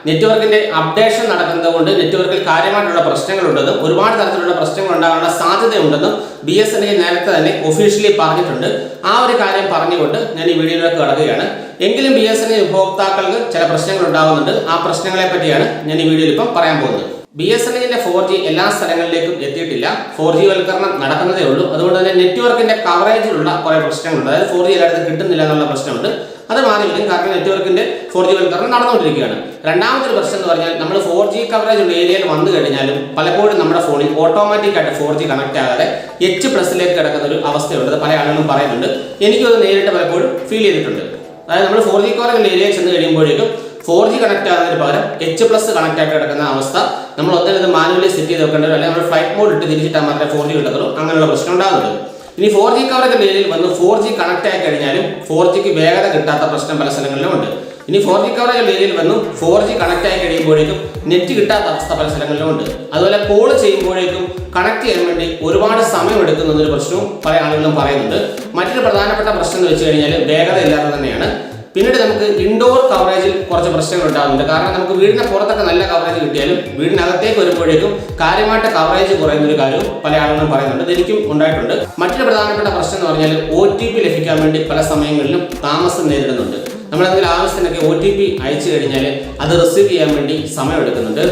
നെറ്റ്വർക്കിന്റെ അപ്ഡേഷൻ നടക്കുന്നതുകൊണ്ട് നെറ്റ്വർക്കിൽ കാര്യമായിട്ടുള്ള പ്രശ്നങ്ങളുണ്ടെന്നും ഒരുപാട് തരത്തിലുള്ള പ്രശ്നങ്ങൾ ഉണ്ടാകാനുള്ള സാധ്യതയുണ്ടെന്നും BSNL നേരത്തെ തന്നെ ഒഫീഷ്യലി പറഞ്ഞിട്ടുണ്ട്. ആ ഒരു കാര്യം പറഞ്ഞുകൊണ്ട് ഞാൻ ഈ വീഡിയോയിലേക്ക് കടക്കുകയാണ്. എങ്കിലും BSNL ഉപഭോക്താക്കൾക്ക് ചില പ്രശ്നങ്ങൾ ഉണ്ടാകുന്നുണ്ട്. ആ പ്രശ്നങ്ങളെ പറ്റിയാണ് ഞാൻ ഈ വീഡിയോയിൽ ഇപ്പം പറയാൻ പോകുന്നത്. BSNLന്റെ 4G എല്ലാ സ്ഥലങ്ങളിലേക്കും എത്തിയിട്ടില്ല. 4G വൽക്കരണം നടക്കുന്നതേ ഉള്ളൂ. അതുകൊണ്ട് തന്നെ നെറ്റ്വർക്കിന്റെ കവറേജിലുള്ള കുറേ പ്രശ്നങ്ങളുണ്ട്. അതായത് 4G എല്ലായിടത്തും കിട്ടുന്നില്ല എന്നുള്ള പ്രശ്നമുണ്ട്. അത് മാറി വരും. കാരണം നെറ്റ്വർക്കിന്റെ 4G വൽക്കരണം നടന്നുകൊണ്ടിരിക്കുകയാണ്. രണ്ടാമത്തെ ഒരു പ്രശ്നം എന്ന് പറഞ്ഞാൽ നമ്മൾ 4G കവറേജ് ഉള്ള ഏരിയയിൽ വന്നു കഴിഞ്ഞാലും പലപ്പോഴും നമ്മുടെ ഫോണിൽ ഓട്ടോമാറ്റിക്കായിട്ട് 4G കണക്ട് ആകാതെ H+ലേക്ക് കിടക്കുന്ന ഒരു അവസ്ഥയുണ്ട്. പല ആളുകളും പറയുന്നുണ്ട്. എനിക്കത് നേരിട്ട് പലപ്പോഴും ഫീൽ ചെയ്തിട്ടുണ്ട്. അതായത് നമ്മൾ 4G കവറേജ് ഏരിയയിൽ ചെന്ന് കഴിയുമ്പോഴേക്കും 4G കണക്ട് ആകുന്നതിന് പകരം H+ കണക്ട് ആയിട്ട് കിടക്കുന്ന അവസ്ഥ നമ്മൾ ഒന്നിനത് മാനുവലി സെറ്റ് ചെയ്ത് വെക്കേണ്ടത്, അല്ലെങ്കിൽ നമ്മൾ ഫ്ലൈറ്റ് മോഡ് ഇട്ട് തിരിച്ചിട്ടാൽ മാത്രമേ 4G കിട്ടത്തുള്ളൂ. അങ്ങനെയുള്ള പ്രശ്നം ഉണ്ടാകുന്നുണ്ട്. ഇനി 4G കവറേജ് ഏരിയയിൽ വന്ന് 4G കണക്ട് ആയി കഴിഞ്ഞാലും 4Gക്ക് വേഗത കിട്ടാത്ത പ്രശ്നം പല സ്ഥലങ്ങളിലും ഉണ്ട്. ഇനി 4G കവറേജ് ഏരിയയിൽ വന്നും 4G കണക്ട് ആയി കഴിയുമ്പോഴേക്കും നെറ്റ് കിട്ടാത്ത അവസ്ഥ പല സ്ഥലങ്ങളിലും ഉണ്ട്. അതുപോലെ കോൾ ചെയ്യുമ്പോഴേക്കും കണക്ട് ചെയ്യാൻ വേണ്ടി ഒരുപാട് സമയം എടുക്കുന്നൊരു പ്രശ്നവും പല ആളുകളും പറയുന്നുണ്ട്. മറ്റൊരു പ്രധാനപ്പെട്ട പ്രശ്നം എന്ന് വെച്ച് കഴിഞ്ഞാൽ വേഗത ഇല്ലാതെ തന്നെയാണ്. പിന്നീട് നമുക്ക് ഇൻഡോർ കവറേജിൽ കുറച്ച് പ്രശ്നങ്ങൾ ഉണ്ടാകുന്നുണ്ട്. കാരണം നമുക്ക് വീടിന് പുറത്തൊക്കെ നല്ല കവറേജ് കിട്ടിയാലും വീടിനകത്തേക്ക് വരുമ്പോഴേക്കും കാര്യമായിട്ട് കവറേജ് കുറയുന്ന ഒരു കാര്യവും പല ആളുകളും പറയുന്നുണ്ട്. എനിക്കും ഉണ്ടായിട്ടുണ്ട്. മറ്റൊരു പ്രധാനപ്പെട്ട പ്രശ്നം എന്ന് പറഞ്ഞാൽ OTP ലഭിക്കാൻ വേണ്ടി പല സമയങ്ങളിലും താമസം നേരിടുന്നുണ്ട്. നമ്മളെന്തെങ്കിലും ആവശ്യത്തിനൊക്കെ OTP അയച്ചു കഴിഞ്ഞാൽ അത് റിസീവ് ചെയ്യാൻ വേണ്ടി സമയമെടുക്കുന്നുണ്ട്.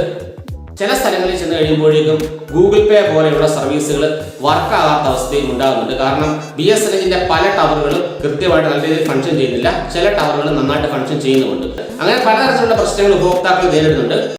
ചില സ്ഥലങ്ങളിൽ ചെന്ന് കഴിയുമ്പോഴേക്കും ഗൂഗിൾ പേ പോലെയുള്ള സർവീസുകൾ വർക്കാകാത്ത അവസ്ഥയും ഉണ്ടാകുന്നുണ്ട്. കാരണം BSNLന്റെ പല ടവറുകളും കൃത്യമായിട്ട് നല്ല രീതിയിൽ ഫംഗ്ഷൻ ചെയ്യുന്നില്ല. ചില ടവറുകൾ നന്നായിട്ട് ഫംഗ്ഷൻ ചെയ്യുന്നുമുണ്ട്. അങ്ങനെ പലതരത്തിലുള്ള പ്രശ്നങ്ങൾ ഉപഭോക്താക്കൾ നേരിടുന്നുണ്ട്.